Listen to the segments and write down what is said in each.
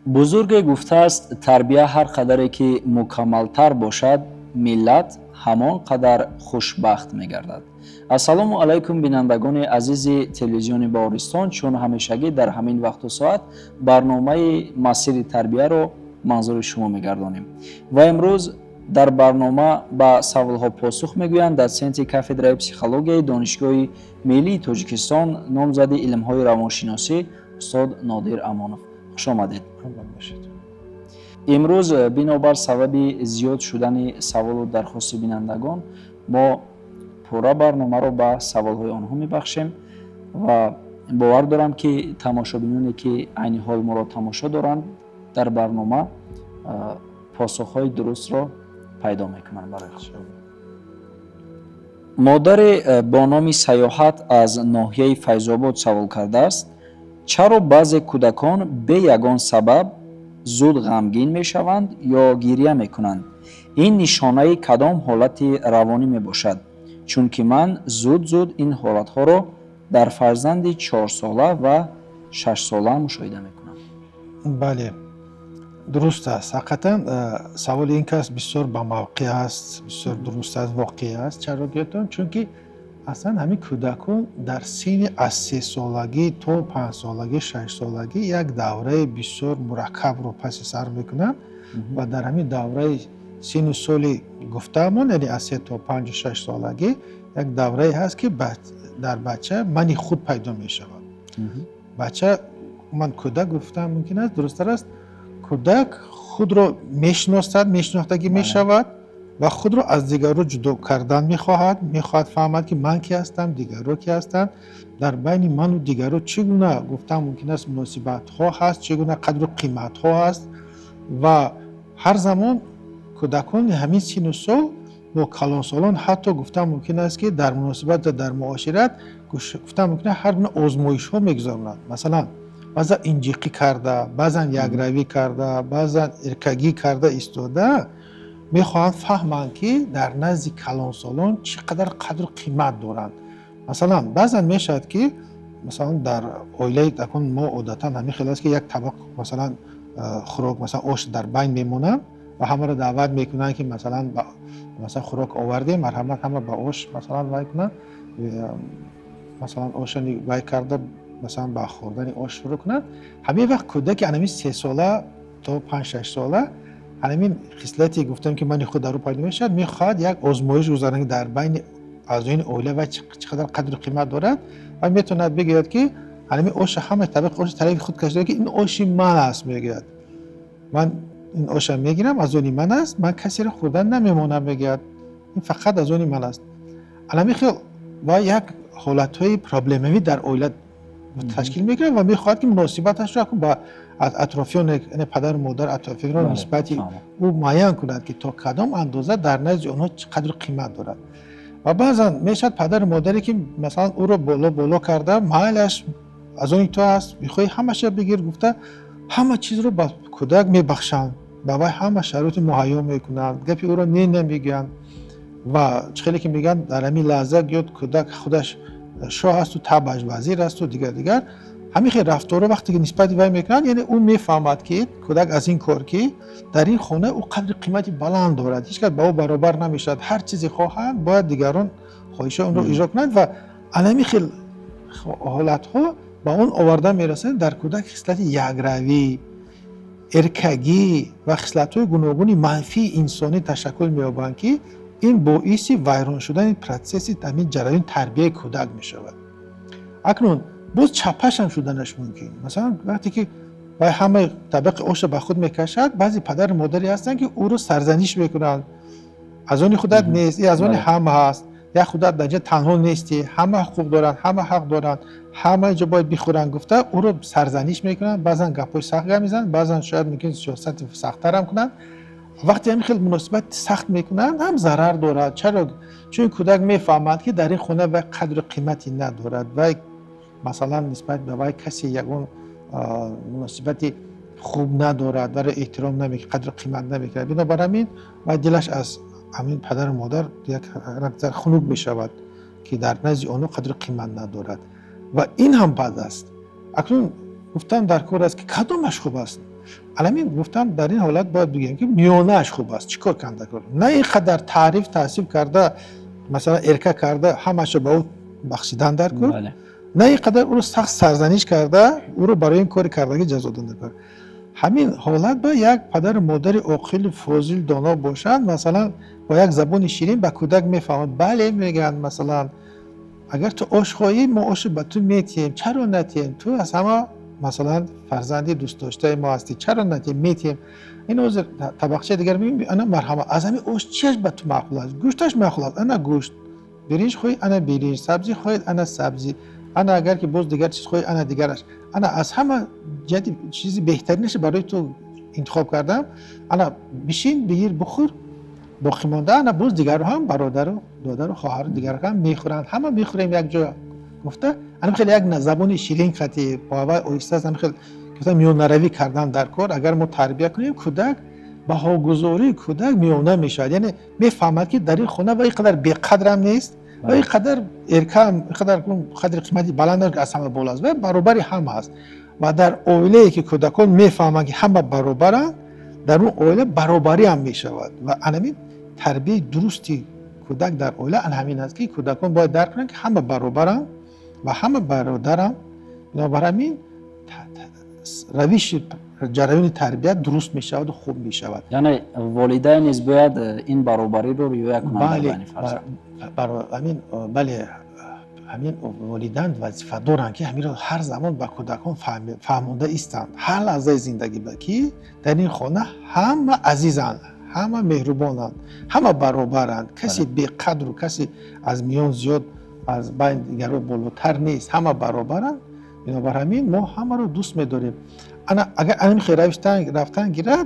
бузурге гуфтааст, тарбия ҳар қадаре ки мукаммалтар бошад, миллат ҳамон қадар хушбахт мегардад. ассалому алайкум бинандагони азизи телевизиони Баҳористон, чун ҳамешагӣ дар ҳамин вақту соат барномаи масири тарбияро манзури шумо мегардонем. Ва имрӯз дар барнома ба саволҳо посух мегӯянд доценти кафедраи психологияи Донишгоҳи Миллии Тоҷикистон, номзади илмҳои равоншиносӣ устод Нодир Амонов. хуш омадед. имрӯз бинобар сабаби зиёд шудани саволу дархости бинандагон мо пурра барномаро ба саволҳои онҳо мебахшем ва бовар дорам ки тамошобиноне ки айни ҳол моро тамошо доранд дар барнома посухҳои дурустро пайдо мекунанд барои худ. модаре бо номи Саёҳат аз ноҳияи Файзобод савол кардааст: чаро баъзе кӯдакон бе ягон сабаб зуд ғамгин мешаванд ё гирья мекунанд? ин нишонаи кадом ҳолати равонӣ мебошад? чунки ман зуд ин ҳолатҳоро дар фарзанди 4сола ва 6сола мушоҳида мекунам. бале, дуруст аст. ҳақиқатан саволи ин кас бисёр ба мавқеъ аст, бисёр дуруст аст, воқеъ аст. чаро гӯтон? чунки аслан ҳамин кӯдакон дар синни аз 3солагӣ то 5солагӣ 6солагӣ як давраи бисёр мураккабро паси сар мекунанд ва дар ҳамин давраи синну соли гуфтаамон, яъне аз 3 то 5-6 солагӣ як даврае ҳаст ки дар бача мани худ пайдо мешавад. бача, ман кӯдак гуфтам мумкин аст, дурусттар аст, кӯдак худро мешиносад, мешинохтагӣ мешавад ва худро аз дигарро ҷудо кардан мехоҳад фаҳмад ки ман ки ҳастам, дигарро ки ҳастанд, дар байни ману дигарро чӣ гуна гуфтам мумкин аст муносибатҳо ҳаст, чӣ гуна қадру қиматҳо ҳаст ва ҳар замон кӯдакони ҳамин синну сол бо калонсолон ҳатто гуфтам мумкин аст ки дар муносибат ва дар муошират гуфтам мумкин аст ҳар гуна озмоишҳо мегузаронанд. масалан баъзан инҷиқӣ карда, баъзан якравӣ карда, баъзан эркагӣ карда истода мехоҳанд фаҳманд ки дар назди калонсолон чӣ қадар қадру қимат доранд. масалан баъзан мешавад ки масалан дар оилаи мо одатан ҳамин хел аст ки як табақ масалан хӯрок, масалан ош дар байн мемонад ва ҳамаро даъват мекунанд ки масалан хӯрок овардем, марҳамат ҳама ба ош масалан вай кунанд, масалан ошани вай карда масалан ба хӯрдани ош шурӯъ кунанд. ҳамин вақт кӯдаки анамин 3сола то 5-6 сола ҳамин хислати гуфтам ки мани худ даро пайдо мешавад, мехоҳад як озмоиш гузаронад дар байни аъзоёни оила ва чӣ қадар қадру қимат дорад ва метавонад бигӯяд ки ҳамин оша ҳамаи табақи ош тарафи худ кашида ки ин оши ман аст, мегӯяд ман ин оша мегирам, аз они ман аст, ман касеро хӯрдан намемонам, мегӯяд ин фақат аз они ман аст. алами хел ва як ҳолатҳои проблемавӣ дар оила ташкил мекунад ва мехоҳад ки муносибаташро ба атрофиён, яъне падару модар, атрофиёнро нисбати ӯ муайян кунад ки то кадом андоза дар назди онҳо чӣ қадру қимат дорад. ва баъзан мешавад падару модаре ки масалан ӯро боло карда, майлаш аз они то аст, мехоҳӣ ҳамаша бигир гуфта ҳама чизро ба кӯдак мебахшанд, ба вай ҳама шароити муҳайё мекунанд, гапи ӯро не намегӯянд ва чӣ хеле ки мегӯянд дар ҳамин лаҳза гӯёд кӯдак худаш шоҳ асту табаш вазир асту дигар ҳамин хел рафторо вақте ки нисбати вай мекунанд, яъне ӯ мефаҳмад ки кӯдак аз ин кор ки дар ин хона ӯ қадри қимати баланд дорад, ҳеҷ кас ба ӯ баробар намешавад, ҳар чизе хоҳанд бояд дигарон хоҳишҳои онро иҷро кунанд ва алами хел ҳолатҳо ба он оварда мерасанд дар кӯдак хислати якравӣ, эркагӣ ва хислатҳои гуногуни манфии инсонӣ ташаккул меёбанд ки ин боиси вайрон шудани протсесси ҳамин ҷараёни тарбияи кӯдак мешавад. акнун боз чапашам шуданаш мумкин. масалан вақте ки вай ҳамаи табақи ошро ба худ мекашад, баъзе падару модаре ҳастанд ки ӯро сарзаниш мекунанд, аз они худат нест, аз они ҳама ҳаст, як худат дар ҷо танҳо нестӣ, ҳама ҳуқуқ доранд, ҳама ҳақ доранд, ҳама ҷо бояд бихӯранд гуфта ӯро сарзаниш мекунанд, баъзан гапҳои сахт гап мезананд, баъзан шояд мумкин сиёсати сахттарам кунанд. вақте ҳамин хел муносибати сахт мекунанд, ҳам зарар дорад. чаро? чун кӯдак мефаҳмад ки дар ин хона вай қадру қимати надорад, вай масалан нисбат ба вай касе ягон муносибати хуб надорад, вайро эҳтиром намекунад, қадру қимат намекунад. бинобар ҳамин вай дилаш аз ҳамин падару модар як хунук мешавад ки дар назди онҳо қадру қимат надорад ва ин ҳам бад аст. акнун گفتم در کار است که کدومش خوب است. الان گفتم در این حالت باید بگیم که میانه‌اش خوب است. چیکار کنده کار؟ نه اینقدر تعریف تعصیب کرده مثلا ارکا کرده همش به او بخشیدن در کار. نه اینقدر او رو سخت سرزنش کرده او رو برای این کار کردگی جزا دادن کار. همین حالت با یک پدر و مادر عاقل فاضل دانا باشند مثلا با یک زبان شیرین به کودک میفهمند. بله میگن مثلا اگر تو آش خواهی ما آش به تو میتیم، چرا نتیم؟ تو از همه مثلا فرزندی دوست داشته ما هستی، چرا نتیم؟ میتیم. این عذر طبقه دیگر میگیم انا مرحبا از همین آش چیش به تو معقول است؟ گوشتش معقول است، انا گوشت. برنج خواهی انا برنج، سبزی خواهی انا سبزی، انا اگر که باز دیگر چیز خواهی انا دیگرش. انا از همه چیزی بهترینش برای تو انتخاب کردم. انا بشین بگیر بخور، باقی مانده انا باز دیگر رو هم برادر و دادر و خواهر دیگر هم میخورند، همه میخوریم یک جا. گفته انا خیلی یک زبان شیرین خطی پاوای اویسته است. خیلی گفتم میانه روی کردن در کار اگر ما تربیت کنیم کودک بهاگذاری کودک میانه میشود، یعنی میفهمد که در این خونه و اینقدر بی‌قدر هم نیست و اینقدر ارکام اینقدر قدر قیمتی بلند از همه بالاست و برابری هم هست. و در اوله که کودکان میفهمند که همه برابرند در اون اوله برابری هم میشود و همین تربیت درستی کودک در اوله همین است که کودکان باید درک کنند که همه برابرند و همه برادرند. بنابراین روش جریان تربیت درست می شود و خوب می شود. یعنی والدین نیز باید این برابری رو رعایت کنند. بله همین والدین وظیفه دارند که همین رو هر زمان به کودکان فهمانده ایستند. هر لحظه زندگی بکی در این خانه همه عزیزند، همه مهربانند، همه برابرند، کسی بی‌قدر و کسی از میان زیاد از بین دیگران بالاتر نیست، همه برابرند. بنابراین ما همه رو دوست می‌داریم. اگر همین خیلی رفتن گیرد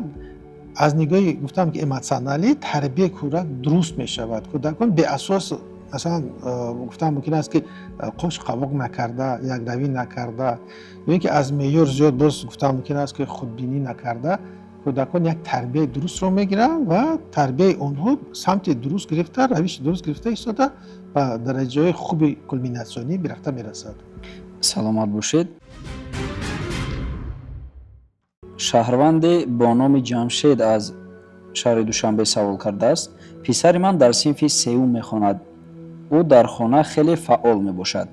از نگاهی گفتم که ایموشنالی تربیت کودک درست می‌شود. کودکان به اساس مثلا گفتم ممکن است که قش قواق نکرده، یک روی نکرده یا اینکه از معیار زیاد باز گفتم ممکن است که خودبینی نکرده، کودکان یک تربیت درست رو میگیرن و تربیت اونها سمت درست گرفته، روش درست گرفته ایستاده و درجه خوب کلمیناسیونی برفته میرسد. سلامت باشید. شهروند با نام جمشید از شهر دوشنبه سوال کرده است. پسر من در صنف سوم میخواند. او در خانه خیلی فعال می باشد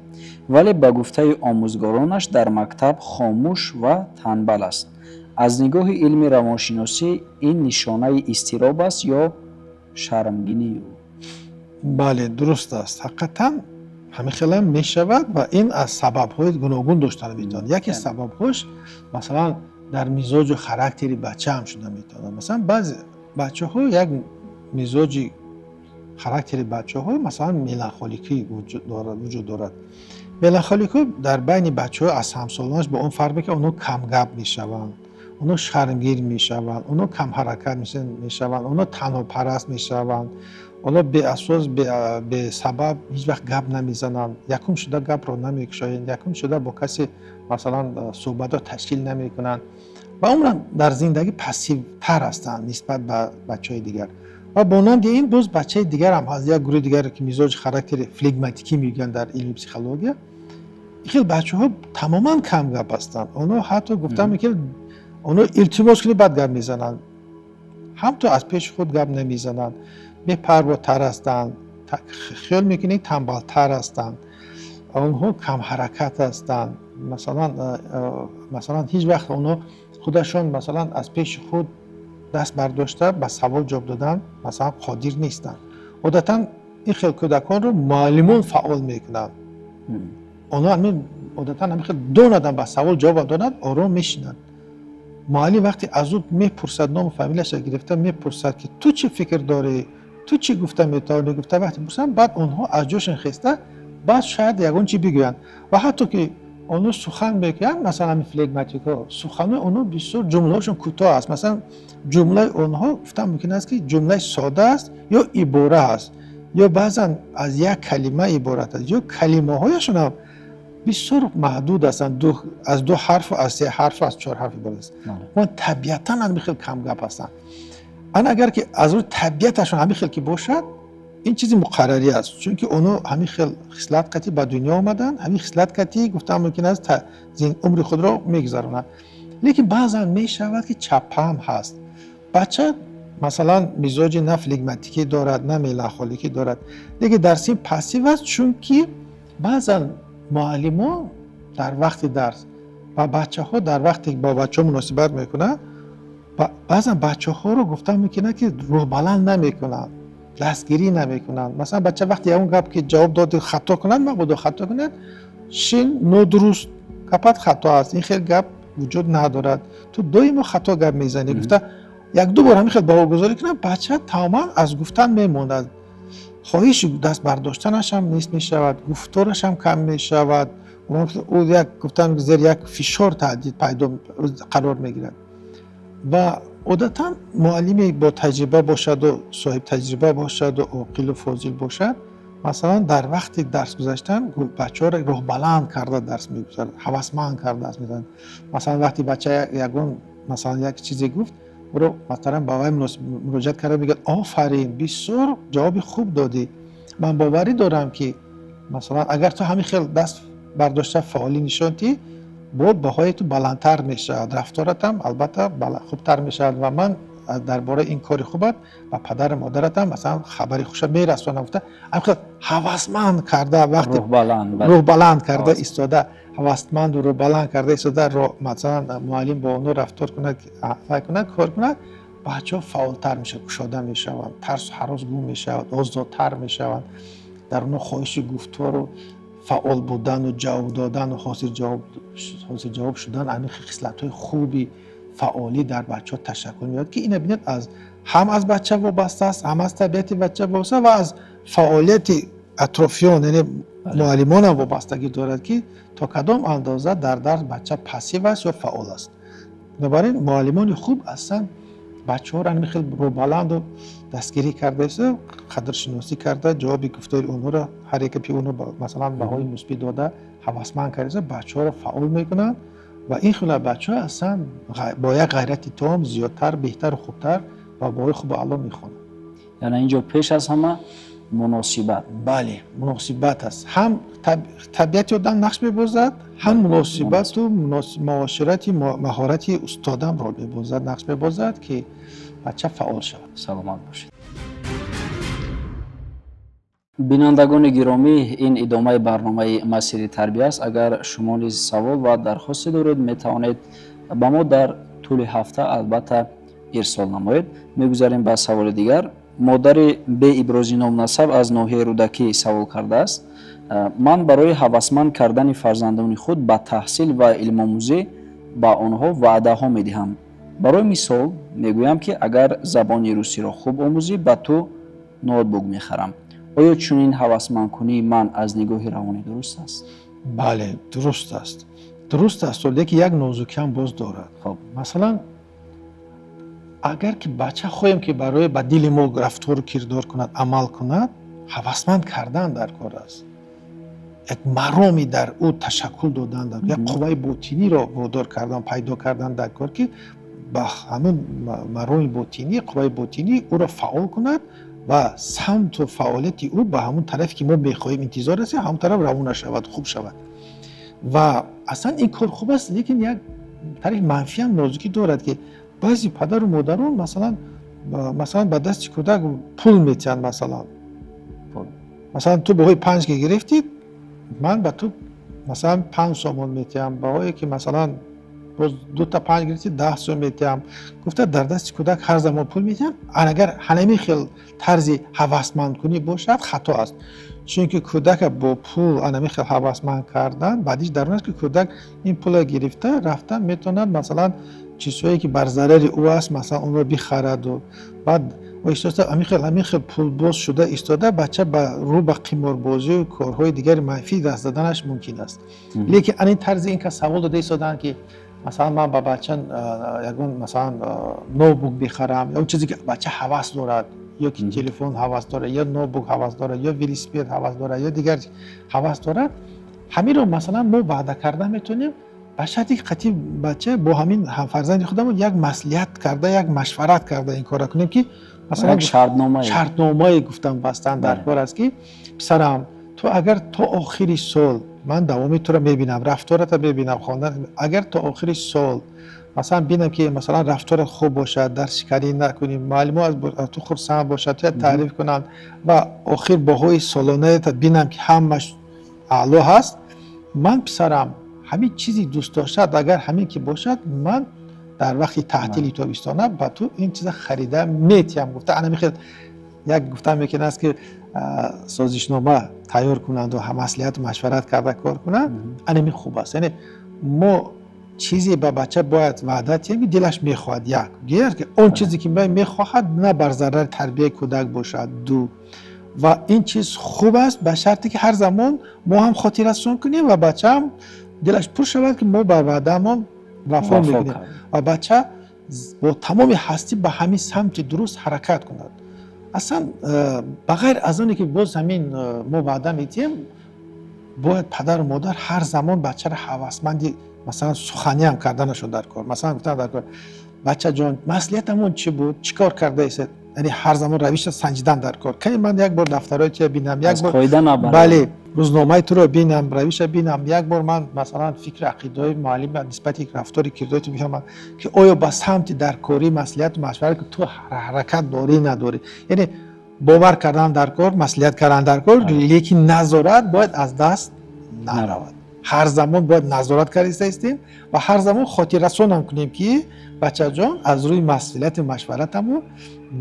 ولی به گفته آموزگارانش در مکتب خاموش و تنبل است. از نگاه علم روانشناسی این نشانه اضطراب است یا شرمگینی؟ بله درست است. حقیقتا همین خیلی می شود و این از سبب‌های گوناگون داشته میتواند. یکی سبب‌هاش مثلا در مزاج و خاراکتر بچه هم شده میتواند. مثلا بعضی بچه‌ها یک مزاجی خاراکتر بچه‌ها مثلا ملانخولیکی وجود دارد. ملانخولیکو در بین بچه‌ها از همسالانش به اون فرق که اونها کم گپ میشوند، اونها شرمگیر میشوند، اونها کم حرکت میشوند، اونها تنها پرست میشوند، اونها به اساس به سبب هیچ وقت گپ نمیزنند، یکم شده گپ را نمیکشند، یکم شده با کسی مثلا صحبت را تشکیل نمیکنند و عموما در زندگی پسیو تر هستند نسبت به بچه‌های دیگر. و بنابراین این باز بچه دیگر هم هست، یک گروه دیگر که مزاج خاراکتر فلگماتیکی میگن در علم پسیکولوژی. خیلی بچه‌ها تماما کم گپ هستند. اونا حتی گفتم که اونا التماس کنی بعد گپ میزنند، هم تو از پیش خود گپ نمیزنند، بی‌پرواتر هستند، خیال میکنی تنبل‌تر هستند، اونها کم حرکت هستند. مثلا هیچ وقت اونا خودشون مثلا از پیش خود دست برداشته به سوال جواب دادن مثلا قادر نیستن. عادتا این خیلی کودکان رو معلمان فعال میکنن. اونا عادتا خیلی دو ندن به سوال جواب دادن آرام میشینن. معلم وقتی از اون میپرسد نام فامیلش گرفته میپرسد که تو چی فکر داری، تو چی گفته میتونی گفته وقتی میپرسن بعد اونها از جاشون خسته بعد شاید یگان چی بگوین و حتی که اونو سخن میگن مثلا همین فلگماتیکا سخن اونو بسیار جمله‌هاشون کوتاه است. مثلا جمله اونها گفتم ممکن است که جمله ساده است یا عباره است یا بعضا از یک کلمه عبارت است یا کلمه‌هایشون هم بسیار محدود هستند، از 2 حرف و از 3 حرف و از 4 حرف عبارت است. اون طبیعتاً هم خیلی کم گپ هستند. اگر که از روی طبیعتشون همین خیلی که باشد این چیزی مقرری است، چون که اونو همین خصلت قتی به دنیا آمدن، همین خصلت قتی گفتم ممکن است عمر خود رو میگذرونن. لیکن بعضا می شود که چپ هم هست. بچه مثلا مزاج نه فلگماتیکی دارد نه ملانخولیکی دارد، لیکن در سین پاسیو است، چون که بعضا معلمان در وقت درس و بچه ها در وقتی با بچه ها مناسبت میکنن، بعضا بچه ها رو گفتم میکنن که روح بلند نمیکنن، دستگیری نمیکنن. مثلا بچه وقتی اون گپ که جواب داد خطا کنن، ما بود خطا کنن، شین نو درست گپت خطا است، این خیلی گپ وجود ندارد، تو دویم خطا گپ میزنی. گفته یک دو بار همین خیلی باورگذاری کنن، بچه تماما از گفتن میموند، خواهش دست برداشتنش هم نیست میشود، گفتارش هم کم میشود، او یک گفتن زیر یک فشار تهدید پیدا قرار میگیرد. و عادتا معلمی با تجربه باشد و صاحب تجربه باشد و عاقل و فاضل باشد، مثلا در وقت درس گذاشتن بچه‌ها را روح بلند کرده درس میگذارد، هوسمند کرده درس میزنند. مثلا وقتی بچه یگون مثلا یک چیزی گفت، او رو مثلا با وی مراجعت کرده میگه آفرین بسیار جواب خوب دادی، من باوری دارم که مثلا اگر تو همین خیلی دست برداشته فعالی نشانتی، بود بهای تو بلندتر میشه، رفتارت هم البته خوبتر میشه. و من درباره این کار خوبت و پدر مادرت هم مثلا خبری خوش میرسونم. گفته همین هوسمند کرده، وقتی روح بلند کرده ایستاده، هوسمند رو بلند کرده ایستاده، رو مثلا معلم با اونو رفتار کنه، فکر کنه، کار کنه، بچه‌ها فعالتر میشه، گشاده میشوند، ترس و هراس گم میشود، آزادتر میشوند، در اون خواهش گفتار و فعال بودن و جواب دادن و حاصل جواب شدن، همین خصلت‌های خوبی فعالی در بچه‌ها تشکل میاد که این ببینید از هم از بچه وابسته است، هم از طبیعت بچه وابسته و از فعالیت اطرافیان یعنی معلمان هم وابستگی دارد که تا کدام اندازه در درس بچه پاسیو است یا فعال است. بنابراین معلمان خوب اصلا بچه‌ها را خیلی رو بلند و دستگیری کرده است، قدرشناسی کرده، جواب گفتار اونها را هر یک پی اونها مثلا بهای مثبت داده، هوسمند کرده، بچه‌ها را فعال میکنن و این خیلی بچه‌ها اصلا با یک غیرت تام زیادتر، بهتر و خوبتر و با خوب اعلی میخونن. یعنی اینجا پیش از همه مناسبت. بله مناسبت است، هم طبیعت آدم نقش می‌بازد، هم مناسبت و معاشرتی مهارتی استادم را می‌بازد، نقش می‌بازد که بچه فعال شود. سلامت باشید. بینندگان گرامی، این ادامه برنامه مسیر تربیت است. اگر شما نیز سوال و درخواستی دارید میتوانید با ما در طول هفته البته ارسال نمایید. میگذاریم به سوال دیگر. مادر به ابراز نام نسب از ناحیه رودکی سوال کرده است: من برای هوسمند کردن فرزندان خود به تحصیل و علم آموزی با آنها وعده ها میدهم. برای مثال میگویم که اگر زبان روسی را خوب آموزی به تو نوتبوک میخرم. آیا چنین هوسمند کنی من از نگاه روانی درست است؟ بله درست است، درست است، لیکن یک نازکی هم باز دارد. خب مثلا اگر که بچه خواهیم که برای به دل ما رفتار و کردار کند، عمل کند، هوسمند کردن در کار است، یک مرامی در او تشکل دادن، در یک قوه باطنی را وادار کردن، پیدا کردن در کار که با همون مرام باطنی، قوه باطنی او را فعال کند و سمت و فعالیت او به همون طرفی که ما میخواهیم انتظار است، همون طرف روانه شود، خوب شود. و اصلا این کار خوب است، لیکن یک طرف منفی هم نازکی دارد که بعضی پدر و مادران مثلا به دست کودک پول میتن، مثلا تو بهای 5 که گرفتید، من به تو مثلا 5 سوم میتم، بهایی که مثلا باز 2 تا 5 گرفتید 10 سوم میتم. گفته در دست کودک هر زمان پول میتم. اگر همین خیلی طرز هوسمند کنی باشد خطا است، چون که کودک با پول همین خیلی هوسمند کردن بعدش در اون است که کودک این پول گرفته رفته میتوند مثلا چیزهایی که بر ضرر او است مثلا اون رو بخرد و بعد و ایستاده همین خیلی پول باز شده ایستاده، بچه رو به قماربازی و کارهای دیگر منفی دست دادنش ممکن است. لیکن این طرز این که سوال داده ایستادن که مثلا من با بچه یگون مثلا نوتبوک بخرم، یا اون چیزی که بچه هوس دارد، یا که تلفن هوس داره، یا نوتبوک هوس داره، یا ویلوسپد هوس داره، یا دیگر هوس داره، همین رو مثلا ما وعده کرده میتونیم به شرطی که قطعی بچه با همین همفرزند خودمون یک مصلحت کرده، یک مشورت کرده این کارا کنیم که مثلا یک شرطنامه گفتم بستن در کار است که پسرم تو اگر تا آخری سال من دوامی تو رو میبینم، رفتارت رو میبینم، خواندن اگر تا آخری سال مثلا ببینم که مثلا رفتار خوب باشه، در شکاری نکنیم، معلم از تو خرسند باشه، تو تعریف کنن و آخر باهای سالانه تا ببینم که همش اعلا هست، من پسرم همین چیزی دوست داشتد اگر همین که باشد من در وقت تعطیلی تابستانه با تو این چیز خریده میتیم. گفته انا میخواد یک گفتم میکنه است که سازشنامه تیار کنند و هم مصلحت و مشورت کرده کار کنند، انا خوب است. یعنی ما چیزی به بچه باید وعده تیم که دلش میخواهد، یک که اون چیزی که میخواهد نه بر ضرر تربیت کودک باشد، دو و این چیز خوب است به شرطی که هر زمان ما هم خاطرشون کنیم و بچه هم دلش پر شود که ما بر وعده ما وفا میکنیم و بچه با تمام هستی به همین سمت درست حرکت کند. اصلا بغیر از اونی که باز همین ما وعده میتیم، باید پدر و مادر هر زمان بچه را هوسمندی مثلا سخنی هم کردنشون در کار، مثلا گفتن در کار بچه جان مسئولیتمون چی بود، چیکار کرده ایست، یعنی هر زمان روش سنجیدن در کار. کی من یک بار دفترای تو ببینم، یک بار بله روزنامه تو رو ببینم، روش ببینم، یک بار من مثلا فکر عقیده معلم نسبت یک رفتاری کردای تو بفهمم که آیا با سمت در کاری مسئولیت و مشورت که تو حرکت داری نداری، یعنی باور کردن در کار، مسئولیت کردن در کار، لیکن نظارت باید از دست نرود. هر زمان باید نظارت کردیسته استیم و هر زمان خاطر رسون هم کنیم که بچه جان از روی مسئولیت مشورت همون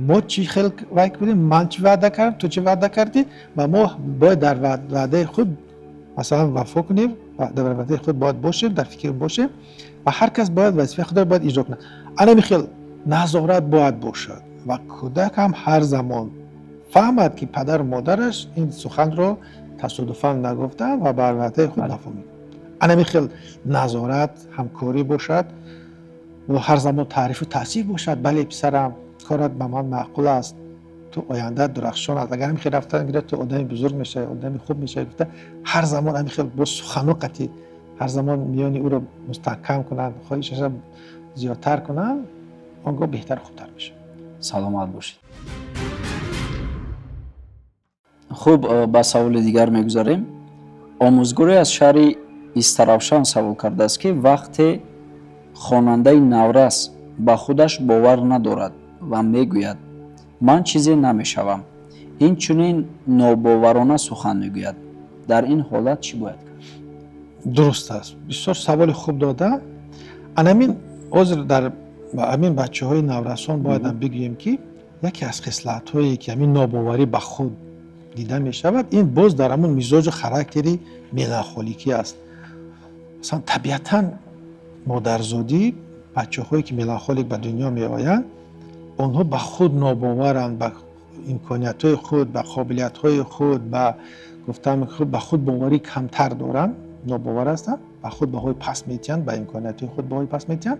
ما چی خلق وعده کنیم، من چی وعده کردم، تو چی وعده کردی و ما باید در وعده خود مثلا وفا کنیم و در وعده خود باید باشیم، در فکر باشیم و هر کس باید وظیفه خود را باید اجرا کنه. انا میخوام نظارت باید باشد و کودک هم هر زمان فهمد که پدر و مادرش این سخن رو تصادفاً نگفتن و بر وعده خود وفا میکنه. انا میخوام نظارت همکاری باشد و هر زمان تعریف و تاثیر باشد. بله پسرم کارت به من معقول است، تو آینده درخشان است، اگر میخوای رفتن گیره تو آدمی بزرگ میشه، آدمی خوب میشه. گفته هر زمان میخوام با سخن قطعی هر زمان میانی او رو مستحکم کنن، خواهشش زیادتر کنن، آنگاه بهتر خوبتر میشه. سلامت باشید. خوب، با سوال دیگر میگذاریم. آموزگاری از شهر استرابشان سوال کرده است که وقتی خواننده نورس با خودش باور ندارد و میگوید من چیزی نمیشوم، این چنین ناباورانه سخن میگوید، در این حالت چی باید کرد؟ درست است، بسیار سوال خوب داده. همین عذر در همین بچه های نورسان باید بگوییم که یکی از خصلت هایی که همین ناباوری به خود دیده می شود، این باز در همون مزاج و خاراکتری ملانخولیکی است. مثلا طبیعتاً مادرزادی بچه هایی که ملانخولیک به دنیا می آیند، آنها به خود ناباورند، به امکانیت های خود، به قابلیت های خود، به گفتم خود به خود باوری کمتر دارند، ناباور هستند، به خود باهای پس میتیند، به امکانیت های خود باهای پس میتیند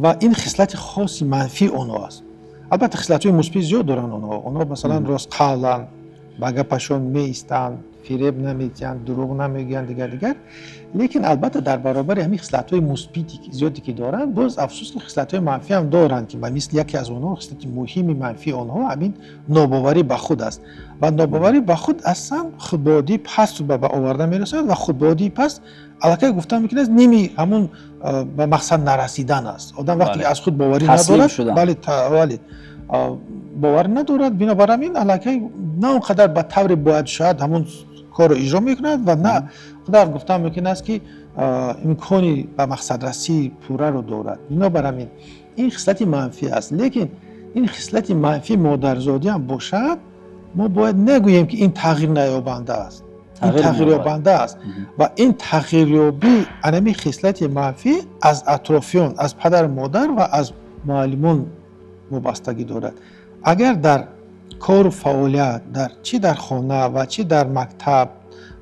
و این خصلت خاصی منفی آنها است. البته خصلت های مثبت زیاد دارن آنها مثلا راست قولن، با گپشون می ایستند، فریب نمیتیند، دروغ نمیگن دیگر، لیکن البته در برابر همین خصلت‌های مثبتی که زیادی که دارن، باز افسوس که خصلت‌های منفی هم دارن که مثل یکی از اونها خصلت مهم منفی اونها همین ناباوری به خود است و ناباوری به خود اصلا خودبادی پس به آوردن میرسد و خودبادی پس البته گفتم میکنه نمی همون به مقصد نرسیدن است. آدم وقتی از خود باوری ندارد، بله باور ندارد، بنابراین این البته نه اونقدر به طور باید شاید همون کار رو اجرا میکند و نه خدا گفتم میکنه است که امکانی به مقصد رسی پوره رو دارد. بنابراین این خصلت منفی است، لیکن این خصلت منفی مادرزادی هم باشد، ما باید نگوییم که این تغییر نیابنده است، این تغییر یابنده است و این تغییر یابی انمی خصلت منفی از اطرافیان، از پدر مادر و از معلمان وابستگی دارد. اگر در کار و فعالیت در خانه و چی در مکتب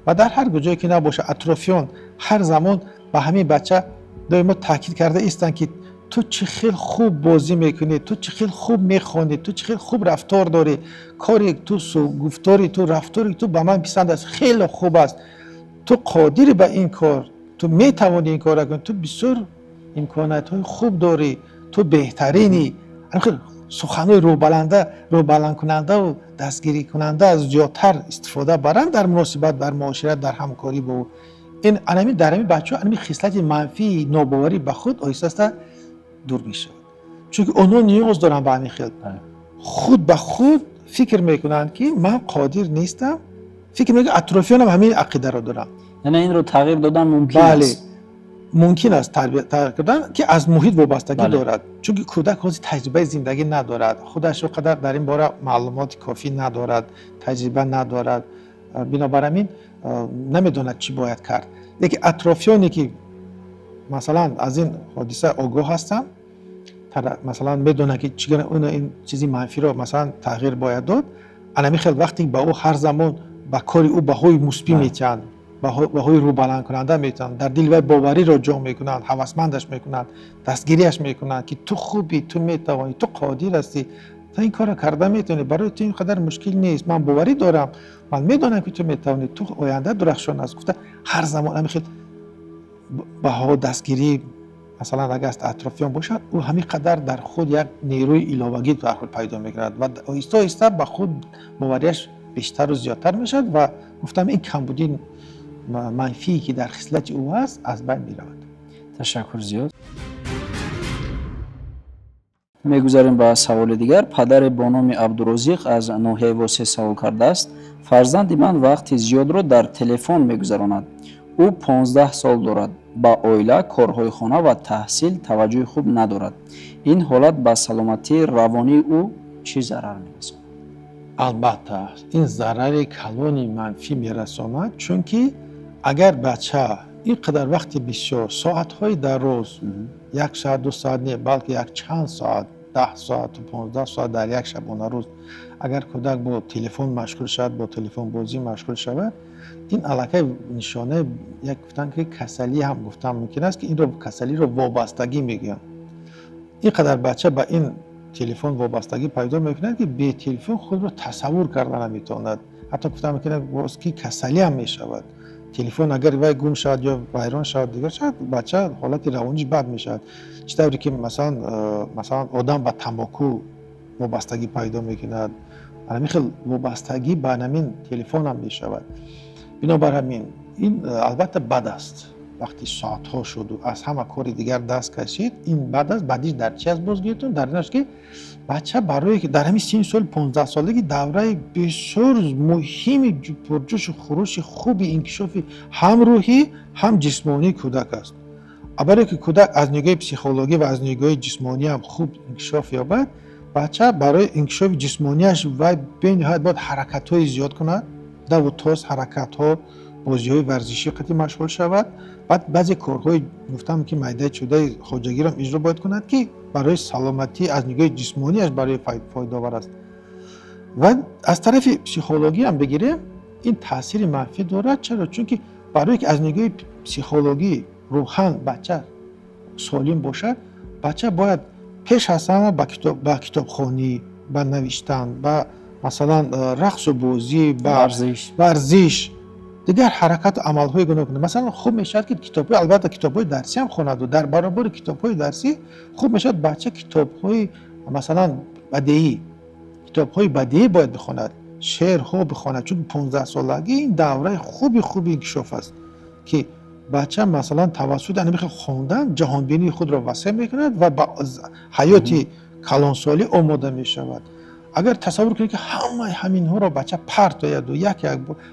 و در هر جایی که نباشه، اطرافیان هر زمان به همین بچه دائما تاکید کرده ایستند که تو چه خیلی خوب بازی میکنی، تو چه خیلی خوب میخوانی، تو چه خیلی خوب رفتار داری، کاری تو گفتاری تو رفتاری تو به من پسند است، خیلی خوب است، تو قادری به این کار، تو میتوانی این کار کنی، تو بسیار امکانات های خوب داری، تو بهترینی. خیلی سخنهای روبلند کننده و دستگیری کننده از زیادتر استفاده برند در مناسبت در معاشرت در همکاری با او. این انمی در همین بچه‌ها انمی خصلت منفی ناباوری به خود آهسته دور میشه، چون اونها نیاز دارن به همین خیل خود به خود فکر میکنن که من قادر نیستم، فکر میکنن اطرافیانم همین عقیده رو دارن. یعنی این رو تغییر دادن ممکن بله. است. ممکن است تغییر کردن که از محیط وابستگی دارد، چون کودک خودش تجربه زندگی ندارد، خودش رو قدر در این باره معلومات کافی ندارد، تجربه ندارد، بنابراین نمیداند چی باید کرد. لیکن اطرافیانی که مثلا از این حادثه آگاه هستن، مثلا میدونن که چگونه اون این چیزی منفی رو مثلا تغییر باید داد، انمی خیلی وقتی با او هر زمان با کاری او بهای مثبت میتن، بهای رو بلند کننده میتن، در دل و باوری رو جا میکنن، هوسمندش میکنن، دستگیریش میکنن که تو خوبی، تو میتوانی، تو قادر هستی، تو این کارو کرده میتونی، برای تو این قدر مشکل نیست، من باوری دارم، من میدونم که تو میتونی، تو آینده درخشان است. گفته هر زمان همین خیلی بها دستگیری مثلا اگر از اطرافیان باشد، او همین قدر در خود یک نیروی الهوگی در خود پیدا میکند و آهسته آهسته به خود باوریش بیشتر و زیادتر میشد و گفتم این کمبودی منفی که در خصلت او هست از بین میرود. تشکر زیاد. میگذاریم به سوال دیگر. پدر با نام عبدالرزیق از ناحیه واسه سوال کرده است: فرزند من وقتی زیاد را در تلفن میگذراند. او 15 سال دارد، با اویله، کارهای خانه و تحصیل توجه خوب ندارد. این حالت به سلامتی روانی او چی ضرر میرساند؟ البته این ضرر کلان منفی میرساند، چون که اگر بچه اینقدر وقتی بسیار ساعت‌های در روز، 1 ساعت 2 ساعت نه بلکه یک چند ساعت، 10 ساعت و 15 ساعت در یک شبانه روز اگر کودک با تلفن مشغول شود، با تلفن بازی مشغول شود، این علاقه نشانه یک گفتن که کسلی هم گفتم ممکن است که این رو کسلی رو وابستگی میگن. اینقدر بچه با این تلفن وابستگی پیدا میکنه که به تلفن خود رو تصور کردن نمیتواند، حتی گفتم میکنه باز که کسلی هم میشود. تلفن اگر وای گم شد یا ویران شد دیگر شد، بچه حالت روانیش بد میشد. چطوری که مثلا آدم با تنباکو وابستگی پیدا میکند، همین خیلی وابستگی به همین تلفن هم میشود. بنابراین این البته بد است وقتی ساعت ها شد و از همه کار دیگر دست کشید. این بد است. بعدش در چی از بازگیرتون؟ در ایناست که بچه برای که در همین 30 سال 15 سالگی دوره بسیار مهم پرجوش و خروش خوبی انکشافی هم روحی هم جسمانی کودک است. برای که کودک از نگاه پسیخولوژی و از نگاه جسمانی هم خوب انکشاف یابد، بچه برای انکشاف جسمانیش و به نهایت باید حرکت های زیاد کند، دو تاس حرکت ها، بازی های ورزشی قطعی مشغول شود. بعد بعضی کارهای گفتم که میدان شده خواجگی را اجرا باید کند که برای سلامتی از نگاه جسمانیش برای فایده آور است. و از طرف پسیخولوژی هم بگیریم این تاثیر منفی دارد. چرا؟ چون که برای که از نگاه پسیخولوژی روحاً بچه سالم باشد، بچه باید پیش از همه با کتابخوانی، با نوشتن، با مثلا رقص و بازی، با ورزش، دیگر حرکت و عمل‌های گوناگون. مثلا خوب میشد که کتاب‌های، البته کتاب‌های درسی هم خواند و در برابر کتاب‌های درسی خوب میشد بچه کتاب‌های مثلا کتاب‌های بدیهی باید بخواند، شعرها بخواند، چون 15 سالگی این دوره خوبی انکشاف است که بچه مثلا توسط انمی خواندن جهانبینی خود را وسیع میکند و با حیاتی کلانسالی آماده میشود. اگر تصور کنید که همین ها را بچه پرت یا دو یک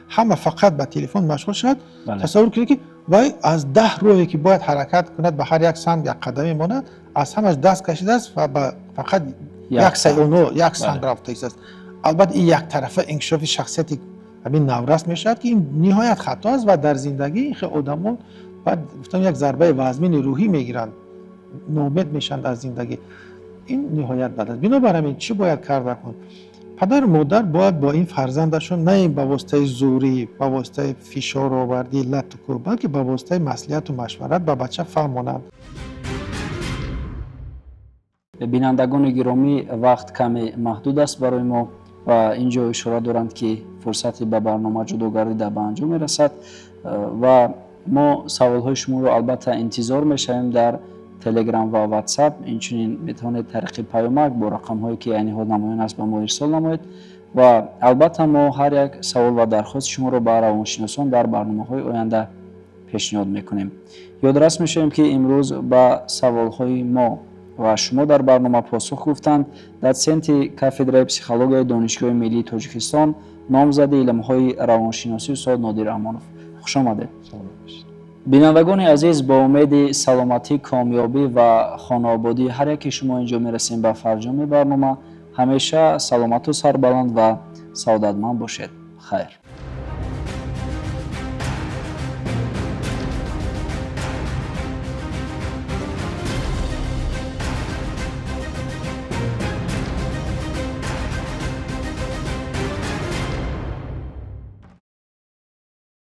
همه فقط به تلفن مشغول شد، تصور کنید که وای از 10 راهی که باید حرکت کند به هر یک سمت یک قدمی ماند، از همش دست کشیده است و فقط یک سمت رفته است. البته این یک طرفه انکشاف شخصیت همین نورست میشد که این نهایت خطا است و در زندگی این آدمان بعد گفتم یک ضربه وزمین روحی میگیرند، ناامید میشند از زندگی. این نهایت بد است. بنابراین چی باید کرد کن؟ پدر و مادر باید با این فرزندشون نه به واسطه زوری، به واسطه فشار آوردی، لط و کو، بلکه به واسطه مصلحت و مشورت به بچه فهمانند. بینندگان گرامی، وقت کمی محدود است برای ما و اینجا اشاره دارند که فرصتی به برنامه جدا گردیده به انجام میرسد و ما سوالهای شما رو البته انتظار میشیم در تلگرام و واتساپ. اینچنین میتونید طریق پیامک با رقم هایی که عین حال نمایان است به ما ارسال نمایید و البته ما هر یک سوال و درخواست شما رو به روانشناسان در برنامه‌های آینده پیشنهاد میکنیم. یادرس میشیم که امروز به سوالهای ما و شما در برنامه پاسخ گفتند دوسنت کافدرای پسیخولوژی دانشگاه ملی تاجیکستان، نامزد علم‌های روانشناسی استاد نادر امانوف. خوش آمدید. بینندگان عزیز، با امید سلامتی، کامیابی و خانوادگی هر یک شما اینجا میرسیم به فرجام برنامه. همیشه سلامت و سربلند و سعادتمند باشید. خیر.